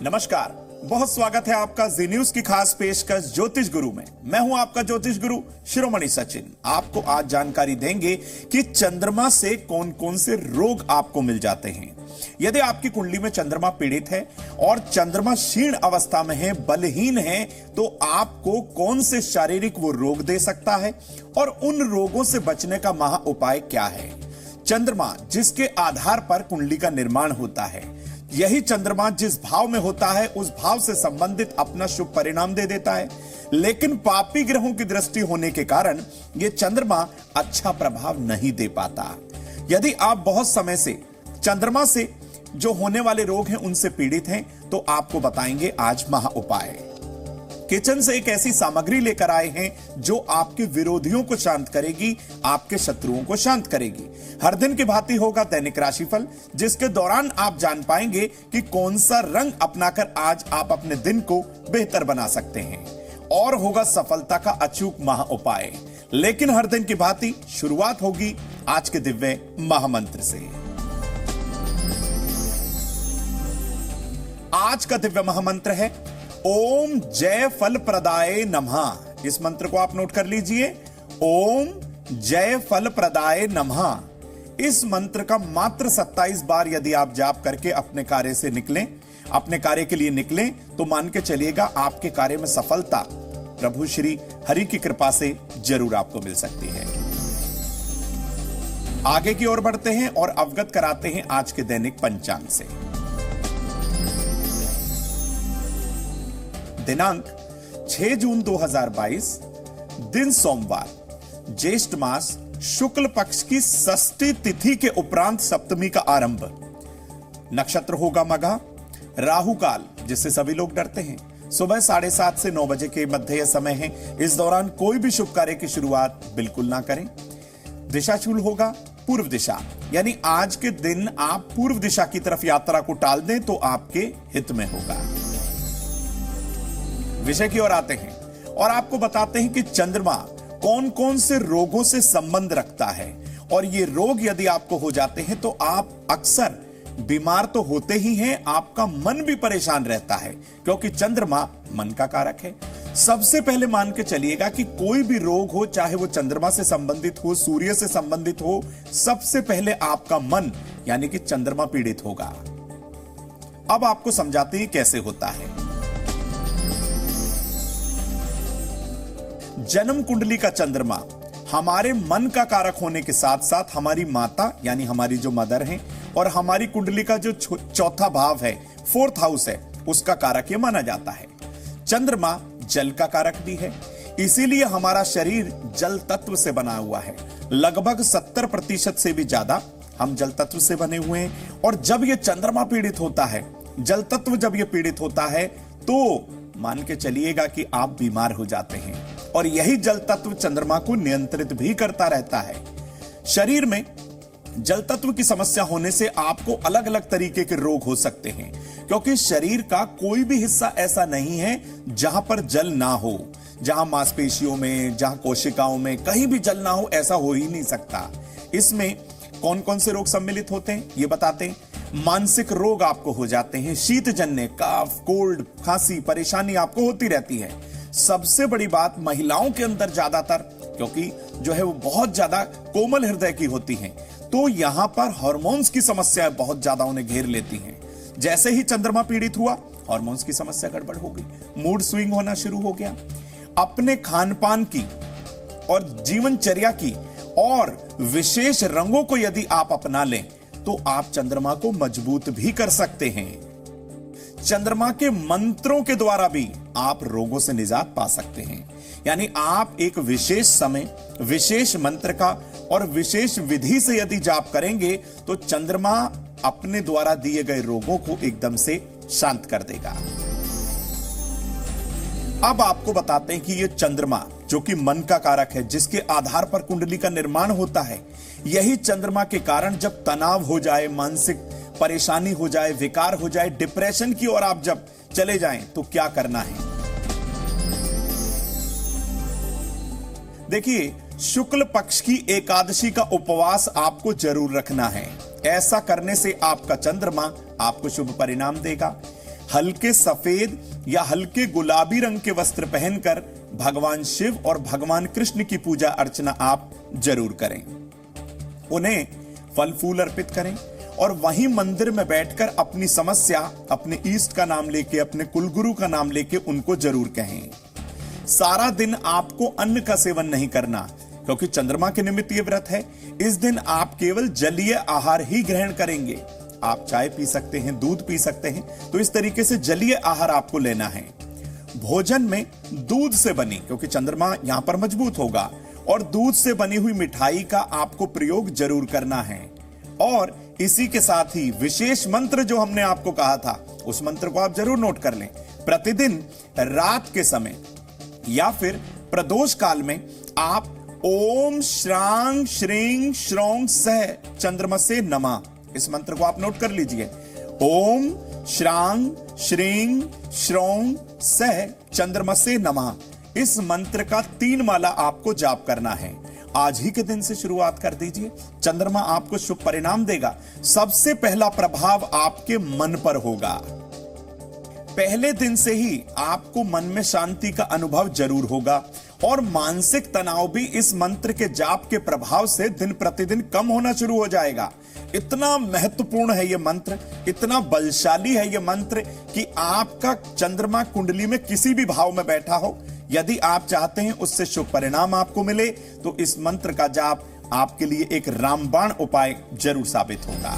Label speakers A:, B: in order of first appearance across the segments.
A: नमस्कार, बहुत स्वागत है आपका जी न्यूज की खास पेशकश ज्योतिष गुरु में। मैं हूं आपका ज्योतिष गुरु शिरोमणि सचिन। आपको आज जानकारी देंगे कि चंद्रमा से कौन कौन से रोग आपको मिल जाते हैं। यदि आपकी कुंडली में चंद्रमा पीड़ित है और चंद्रमा क्षीण अवस्था में है, बलहीन है, तो आपको कौन से शारीरिक वो रोग दे सकता है और उन रोगों से बचने का महा उपाय क्या है। चंद्रमा जिसके आधार पर कुंडली का निर्माण होता है, यही चंद्रमा जिस भाव में होता है उस भाव से संबंधित अपना शुभ परिणाम दे देता है, लेकिन पापी ग्रहों की दृष्टि होने के कारण यह चंद्रमा अच्छा प्रभाव नहीं दे पाता। यदि आप बहुत समय से चंद्रमा से जो होने वाले रोग हैं उनसे पीड़ित हैं, तो आपको बताएंगे आज महा उपाय। किचन से एक ऐसी सामग्री लेकर आए हैं जो आपके विरोधियों को शांत करेगी, आपके शत्रुओं को शांत करेगी। हर दिन की भांति होगा दैनिक राशिफल, जिसके दौरान आप जान पाएंगे कि कौन सा रंग अपनाकर आज आप अपने दिन को बेहतर बना सकते हैं, और होगा सफलता का अचूक महा उपाय। लेकिन हर दिन की भांति शुरुआत होगी आज के दिव्य महामंत्र से। आज का दिव्य महामंत्र है ओम जय फल प्रदाय नमः। इस मंत्र को आप नोट कर लीजिए, ओम जय फल प्रदाय नमः। इस मंत्र का मात्र 27 बार यदि आप जाप करके अपने कार्य से निकलें, अपने कार्य के लिए निकलें, तो मान के चलिएगा आपके कार्य में सफलता प्रभु श्री हरि की कृपा से जरूर आपको मिल सकती है। आगे की ओर बढ़ते हैं और अवगत कराते हैं आज के दैनिक पंचांग से। दिनांक 6 जून 2022, दिन सोमवार, ज्येष्ठ मास शुक्ल पक्ष की षष्ठी तिथि के उपरांत सप्तमी का आरंभ। नक्षत्र होगा मघा। राहु काल, जिससे सभी लोग डरते हैं, सुबह 7:30 से 9 बजे के मध्य यह समय है। इस दौरान कोई भी शुभ कार्य की शुरुआत बिल्कुल ना करें। दिशाशूल होगा पूर्व दिशा, यानी आज के दिन आप पूर्व दिशा की तरफ यात्रा को टाल दें तो आपके हित में होगा। विषय की ओर आते हैं और आपको बताते हैं कि चंद्रमा कौन कौन से रोगों से संबंध रखता है, और ये रोग यदि आपको हो जाते हैं तो आप अक्सर बीमार तो होते ही हैं, आपका मन भी परेशान रहता है, क्योंकि चंद्रमा मन का कारक है। सबसे पहले मान के चलिएगा कि कोई भी रोग हो, चाहे वो चंद्रमा से संबंधित हो, सूर्य से संबंधित हो, सबसे पहले आपका मन यानी कि चंद्रमा पीड़ित होगा। अब आपको समझाते हैं कैसे होता है। जन्म कुंडली का चंद्रमा हमारे मन का कारक होने के साथ साथ हमारी माता यानी हमारी जो मदर है, और हमारी कुंडली का जो चौथा भाव है, 4th हाउस है, उसका कारक ये माना जाता है। चंद्रमा जल का कारक भी है, इसीलिए हमारा शरीर जल तत्व से बना हुआ है। लगभग 70% से भी ज्यादा हम जल तत्व से बने हुए हैं। और जब ये चंद्रमा पीड़ित होता है, जल तत्व जब ये पीड़ित होता है, तो मान के चलिएगा कि आप बीमार हो जाते हैं। और यही जल तत्व चंद्रमा को नियंत्रित भी करता रहता है। शरीर में जल तत्व की समस्या होने से आपको अलग अलग तरीके के रोग हो सकते हैं, क्योंकि शरीर का कोई भी हिस्सा ऐसा नहीं है जहां पर जल ना हो। जहां मांसपेशियों में, जहां कोशिकाओं में कहीं भी जल ना हो, ऐसा हो ही नहीं सकता। इसमें कौन कौन से रोग सम्मिलित होते हैं ये बताते हैं। मानसिक रोग आपको हो जाते हैं, शीतजन्य, कफ, कोल्ड, खांसी, परेशानी आपको होती रहती है। सबसे बड़ी बात, महिलाओं के अंदर ज्यादातर, क्योंकि जो है वो बहुत ज्यादा कोमल हृदय की होती हैं, तो यहां पर हार्मोन्स की समस्याएं बहुत ज्यादा उन्हें घेर लेती हैं। जैसे ही चंद्रमा पीड़ित हुआ, हार्मोन्स की समस्या गड़बड़ हो गई, मूड स्विंग होना शुरू हो गया। अपने खान पान की और जीवनचर्या की और विशेष रंगों को यदि आप अपना लें तो आप चंद्रमा को मजबूत भी कर सकते हैं। चंद्रमा के मंत्रों के द्वारा भी आप रोगों से निजात पा सकते हैं। यानी आप एक विशेष समय, विशेष मंत्र का और विशेष विधि से यदि जाप करेंगे तो चंद्रमा अपने द्वारा दिए गए रोगों को एकदम से शांत कर देगा। अब आपको बताते हैं कि यह चंद्रमा जो कि मन का कारक है, जिसके आधार पर कुंडली का निर्माण होता है, यही चंद्रमा के कारण जब तनाव हो जाए, मानसिक परेशानी हो जाए, विकार हो जाए, डिप्रेशन की ओर आप जब चले जाएं तो क्या करना है। देखिए, शुक्ल पक्ष की एकादशी का उपवास आपको जरूर रखना है। ऐसा करने से आपका चंद्रमा आपको शुभ परिणाम देगा। हल्के सफेद या हल्के गुलाबी रंग के वस्त्र पहनकर भगवान शिव और भगवान कृष्ण की पूजा अर्चना आप जरूर करें। उन्हें फल फूल अर्पित करें और वहीं मंदिर में बैठकर अपनी समस्या अपने इष्ट का नाम लेके, अपने कुलगुरु का नाम लेके उनको जरूर कहें। सारा दिन आपको अन्न का सेवन नहीं करना, क्योंकि चंद्रमा के निमित्त ये व्रत है। इस दिन आप केवल जलीय आहार ही ग्रहण करेंगे। आप चाय पी सकते हैं, दूध पी सकते हैं, तो इस तरीके से जलीय आहार आपको लेना है। भोजन में दूध से बनी, क्योंकि चंद्रमा यहां पर मजबूत होगा, और दूध से बनी हुई मिठाई का आपको प्रयोग जरूर करना है। और इसी के साथ ही विशेष मंत्र जो हमने आपको कहा था, उस मंत्र को आप जरूर नोट कर लें। प्रतिदिन रात के समय या फिर प्रदोष काल में आप ओम श्रांग श्रींग श्रौंग सह चंद्रमसे नमः, इस मंत्र को आप नोट कर लीजिए। ओम श्रांग श्रींग श्रौंग सह चंद्रमसे नमः, इस मंत्र का 3 माला आपको जाप करना है। आज ही के दिन से शुरुआत कर दीजिए। चंद्रमा आपको शुभ परिणाम देगा। सबसे पहला प्रभाव आपके मन पर होगा। पहले दिन से ही आपको मन में शांति का अनुभव जरूर होगा और मानसिक तनाव भी इस मंत्र के जाप के प्रभाव से दिन प्रतिदिन कम होना शुरू हो जाएगा। इतना महत्वपूर्ण है यह मंत्र, इतना बलशाली है यह मंत्र कि आपका चंद्रमा कुंडली में किसी भी भाव में बैठा हो, यदि आप चाहते हैं उससे शुभ परिणाम आपको मिले, तो इस मंत्र का जाप आपके लिए एक रामबाण उपाय जरूर साबित होगा।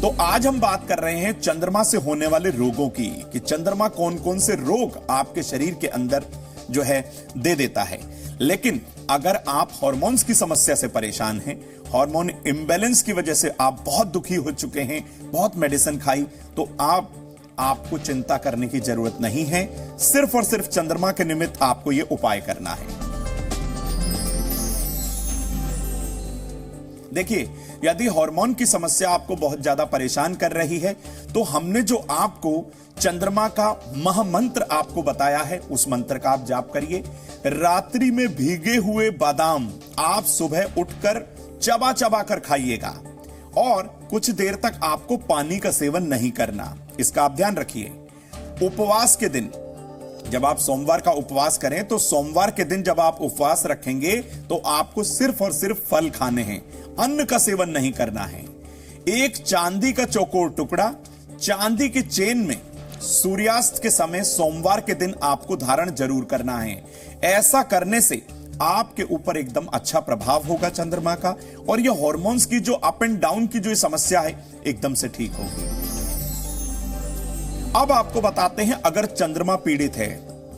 A: तो आज हम बात कर रहे हैं चंद्रमा से होने वाले रोगों की, कि चंद्रमा कौन कौन से रोग आपके शरीर के अंदर जो है दे देता है। लेकिन अगर आप हार्मोन्स की समस्या से परेशान हैं, हार्मोन इम्बैलेंस की वजह से आप बहुत दुखी हो चुके हैं, बहुत मेडिसिन खाई, तो आपको चिंता करने की जरूरत नहीं है। सिर्फ और सिर्फ चंद्रमा के निमित्त आपको यह उपाय करना है। देखिए, यदि हार्मोन की समस्या आपको बहुत ज्यादा परेशान कर रही है, तो हमने जो आपको चंद्रमा का महामंत्र आपको बताया है, उस मंत्र का आप जाप करिए। रात्रि में भीगे हुए बादाम आप सुबह उठकर चबा चबा कर खाइएगा और कुछ देर तक आपको पानी का सेवन नहीं करना, इसका आप ध्यान रखिए। उपवास के दिन जब आप सोमवार का उपवास करें, तो सोमवार के दिन जब आप उपवास रखेंगे तो आपको सिर्फ और सिर्फ फल खाने हैं, अन्न का सेवन नहीं करना है। एक चांदी का चौकोर टुकड़ा चांदी के चेन में सूर्यास्त के समय सोमवार के दिन आपको धारण जरूर करना है। ऐसा करने से आपके ऊपर एकदम अच्छा प्रभाव होगा चंद्रमा का, और यह हार्मोन्स की जो अप एंड डाउन की जो समस्या है एकदम से ठीक होगी। अब आपको बताते हैं, अगर चंद्रमा पीड़ित है,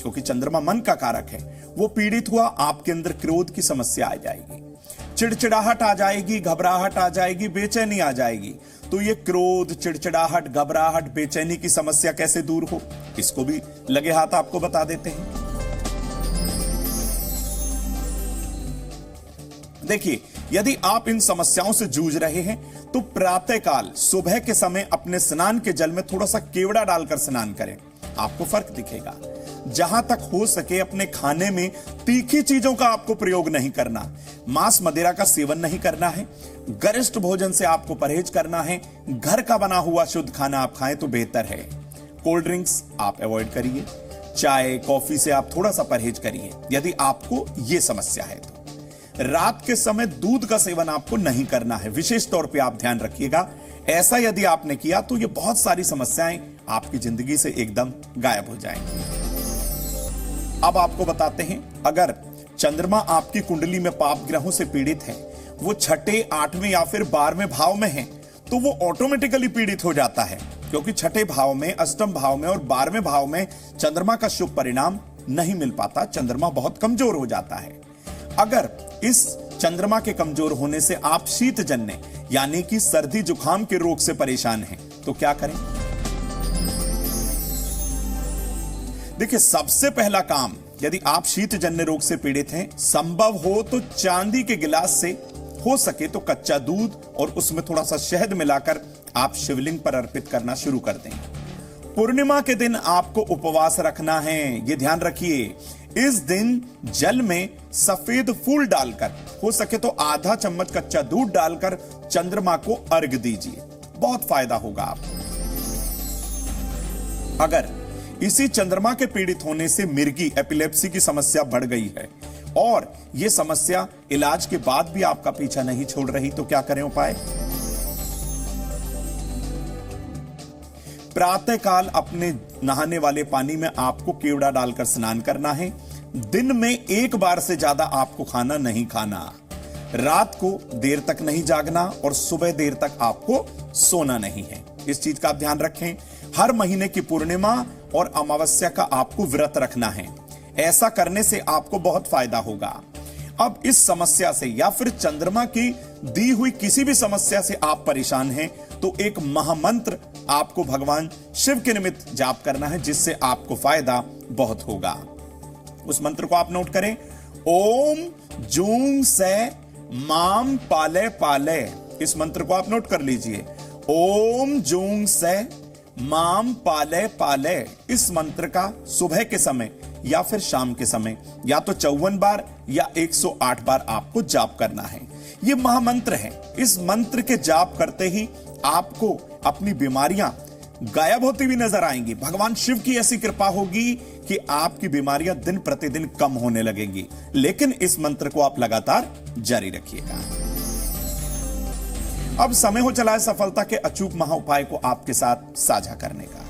A: क्योंकि चंद्रमा मन का कारक है, वो पीड़ित हुआ, आपके अंदर क्रोध की समस्या आ जाएगी, चिड़चिड़ाहट आ जाएगी, घबराहट आ जाएगी, बेचैनी आ जाएगी। तो ये क्रोध, चिड़चिड़ाहट, घबराहट, बेचैनी की समस्या कैसे दूर हो, इसको भी लगे हाथ आपको बता देते हैं। देखिए, यदि आप इन समस्याओं से जूझ रहे हैं, तो प्रातःकाल सुबह के समय अपने स्नान के जल में थोड़ा सा केवड़ा डालकर स्नान करें, आपको फर्क दिखेगा। जहां तक हो सके अपने खाने में तीखी चीजों का आपको प्रयोग नहीं करना, मांस मदिरा का सेवन नहीं करना है, गरिष्ठ भोजन से आपको परहेज करना है। घर का बना हुआ शुद्ध खाना आप खाएं तो बेहतर है। कोल्ड ड्रिंक्स आप अवॉइड करिए, चाय कॉफी से आप थोड़ा सा परहेज करिए यदि आपको यह समस्या है तो। रात के समय दूध का सेवन आपको नहीं करना है, विशेष तौर पे आप ध्यान रखिएगा। ऐसा यदि आपने किया तो ये बहुत सारी समस्याएं आपकी जिंदगी से एकदम गायब हो जाएंगी। अब आपको बताते हैं, अगर चंद्रमा आपकी कुंडली में पाप ग्रहों से पीड़ित है, वो 6, 8वें या फिर 12वें भाव में है, तो वो ऑटोमेटिकली पीड़ित हो जाता है, क्योंकि 6ठे भाव में, अष्टम भाव में और 12वें भाव में चंद्रमा का शुभ परिणाम नहीं मिल पाता। चंद्रमा बहुत कमजोर हो जाता है। अगर इस चंद्रमा के कमजोर होने से आप शीतजन्य यानी कि सर्दी जुकाम के रोग से परेशान हैं, तो क्या करें? देखिए, सबसे पहला काम, यदि आप शीतजन्य रोग से पीड़ित हैं, संभव हो तो चांदी के गिलास से हो सके तो कच्चा दूध और उसमें थोड़ा सा शहद मिलाकर आप शिवलिंग पर अर्पित करना शुरू कर दें। पूर्णिमा के दिन आपको उपवास रखना है, यह ध्यान रखिए। इस दिन जल में सफेद फूल डालकर, हो सके तो आधा चम्मच कच्चा दूध डालकर चंद्रमा को अर्घ दीजिए, बहुत फायदा होगा आपको। अगर इसी चंद्रमा के पीड़ित होने से मिर्गी एपिलेप्सी की समस्या बढ़ गई है और यह समस्या इलाज के बाद भी आपका पीछा नहीं छोड़ रही, तो क्या करें उपाय? प्रातःकाल अपने नहाने वाले पानी में आपको केवड़ा डालकर स्नान करना है। दिन में एक बार से ज्यादा आपको खाना नहीं खाना। रात को देर तक नहीं जागना और सुबह देर तक आपको सोना नहीं है। इस चीज का आप ध्यान रखें। हर महीने की पूर्णिमा और अमावस्या का आपको व्रत रखना है। ऐसा करने से आपको बहुत फायदा होगा। अब इस समस्या से या फिर चंद्रमा की दी हुई किसी भी समस्या से आप परेशान हैं, तो एक महामंत्र आपको भगवान शिव के निमित्त जाप करना है, जिससे आपको फायदा बहुत होगा। उस मंत्र को आप नोट करें। ओम जूं से माम पाले पाले। इस मंत्र को आप नोट कर लीजिए। ओम जूं से माम पाले पाले। इस मंत्र का सुबह के समय या फिर शाम के समय या तो 54 बार या 108 बार आपको जाप करना है। यह महामंत्र है। इस मंत्र के जाप करते ही आपको अपनी बीमारियां गायब होती हुई नजर आएंगी। भगवान शिव की ऐसी कृपा होगी कि आपकी बीमारियां दिन प्रतिदिन कम होने लगेंगी। लेकिन इस मंत्र को आप लगातार जारी रखिएगा। अब समय हो चला है सफलता के अचूक महा उपाय को आपके साथ साझा करने का।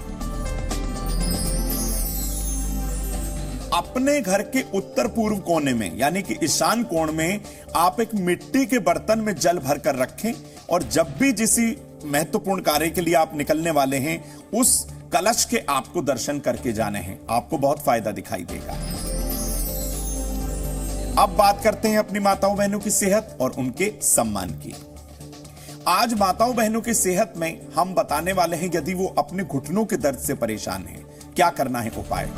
A: अपने घर के उत्तर पूर्व कोने में यानी कि ईशान कोण में आप एक मिट्टी के बर्तन में जल भरकर रखें और जब भी किसी महत्वपूर्ण कार्य के लिए आप निकलने वाले हैं, उस कलश के आपको दर्शन करके जाने हैं। आपको बहुत फायदा दिखाई देगा। अब बात करते हैं अपनी माताओं बहनों की सेहत और उनके सम्मान की। आज माताओं बहनों की सेहत में हम बताने वाले हैं, यदि वो अपने घुटनों के दर्द से परेशान हैं, क्या करना है उपाय।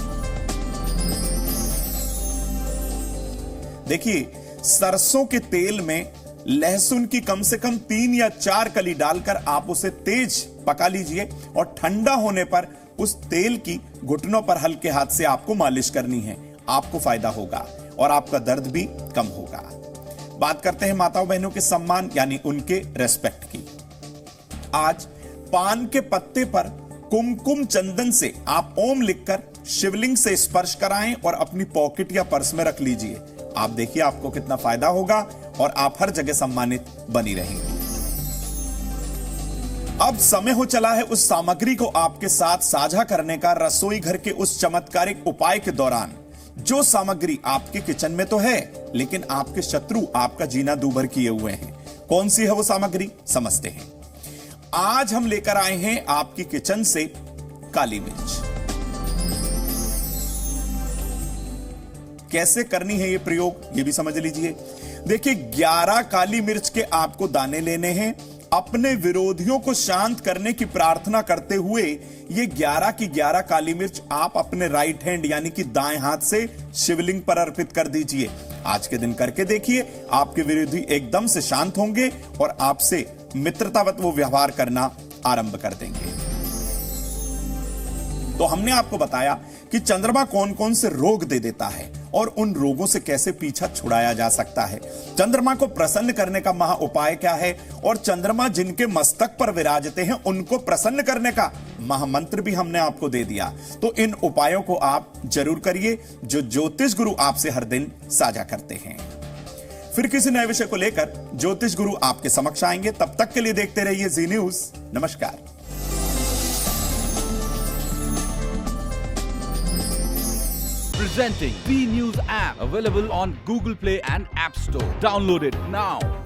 A: देखिए, सरसों के तेल में लहसुन की कम से कम 3 या 4 कली डालकर आप उसे तेज पका लीजिए और ठंडा होने पर उस तेल की घुटनों पर हल्के हाथ से आपको मालिश करनी है। आपको फायदा होगा और आपका दर्द भी कम होगा। बात करते हैं माताओं बहनों के सम्मान यानी उनके रेस्पेक्ट की। आज पान के पत्ते पर कुमकुम चंदन से आप ओम लिखकर शिवलिंग से स्पर्श कराएं और अपनी पॉकेट या पर्स में रख लीजिए। आप देखिए आपको कितना फायदा होगा और आप हर जगह सम्मानित बनी रहेंगी। अब समय हो चला है उस सामग्री को आपके साथ साझा करने का। रसोई घर के उस चमत्कारिक उपाय के दौरान जो सामग्री आपके किचन में तो है, लेकिन आपके शत्रु आपका जीना दूभर किए हुए हैं। कौन सी है वो सामग्री, समझते हैं। आज हम लेकर आए हैं आपकी किचन से काली मिर्च। कैसे करनी है ये प्रयोग, ये भी समझ लीजिए। देखिए, 11 काली मिर्च के आपको दाने लेने हैं। अपने विरोधियों को शांत करने की प्रार्थना करते हुए ये 11 की 11 काली मिर्च आप अपने राइट हैंड यानी कि दाएं हाथ से शिवलिंग पर अर्पित कर दीजिए। आज के दिन करके देखिए, आपके विरोधी एकदम से शांत होंगे और आपसे मित्रतावत वो व्यवहार करना आरंभ कर देंगे। तो हमने आपको बताया कि चंद्रमा कौन कौन से रोग दे देता है और उन रोगों से कैसे पीछा छुड़ाया जा सकता है। चंद्रमा को प्रसन्न करने का महा उपाय क्या है और चंद्रमा जिनके मस्तक पर विराजते हैं उनको प्रसन्न करने का महामंत्र भी हमने आपको दे दिया। तो इन उपायों को आप जरूर करिए जो ज्योतिष गुरु आपसे हर दिन साझा करते हैं। फिर किसी नए विषय को लेकर ज्योतिष गुरु आपके समक्ष आएंगे। तब तक के लिए देखते रहिए जी न्यूज। नमस्कार।
B: Presenting B News app, available on Google Play and App Store. Download it now.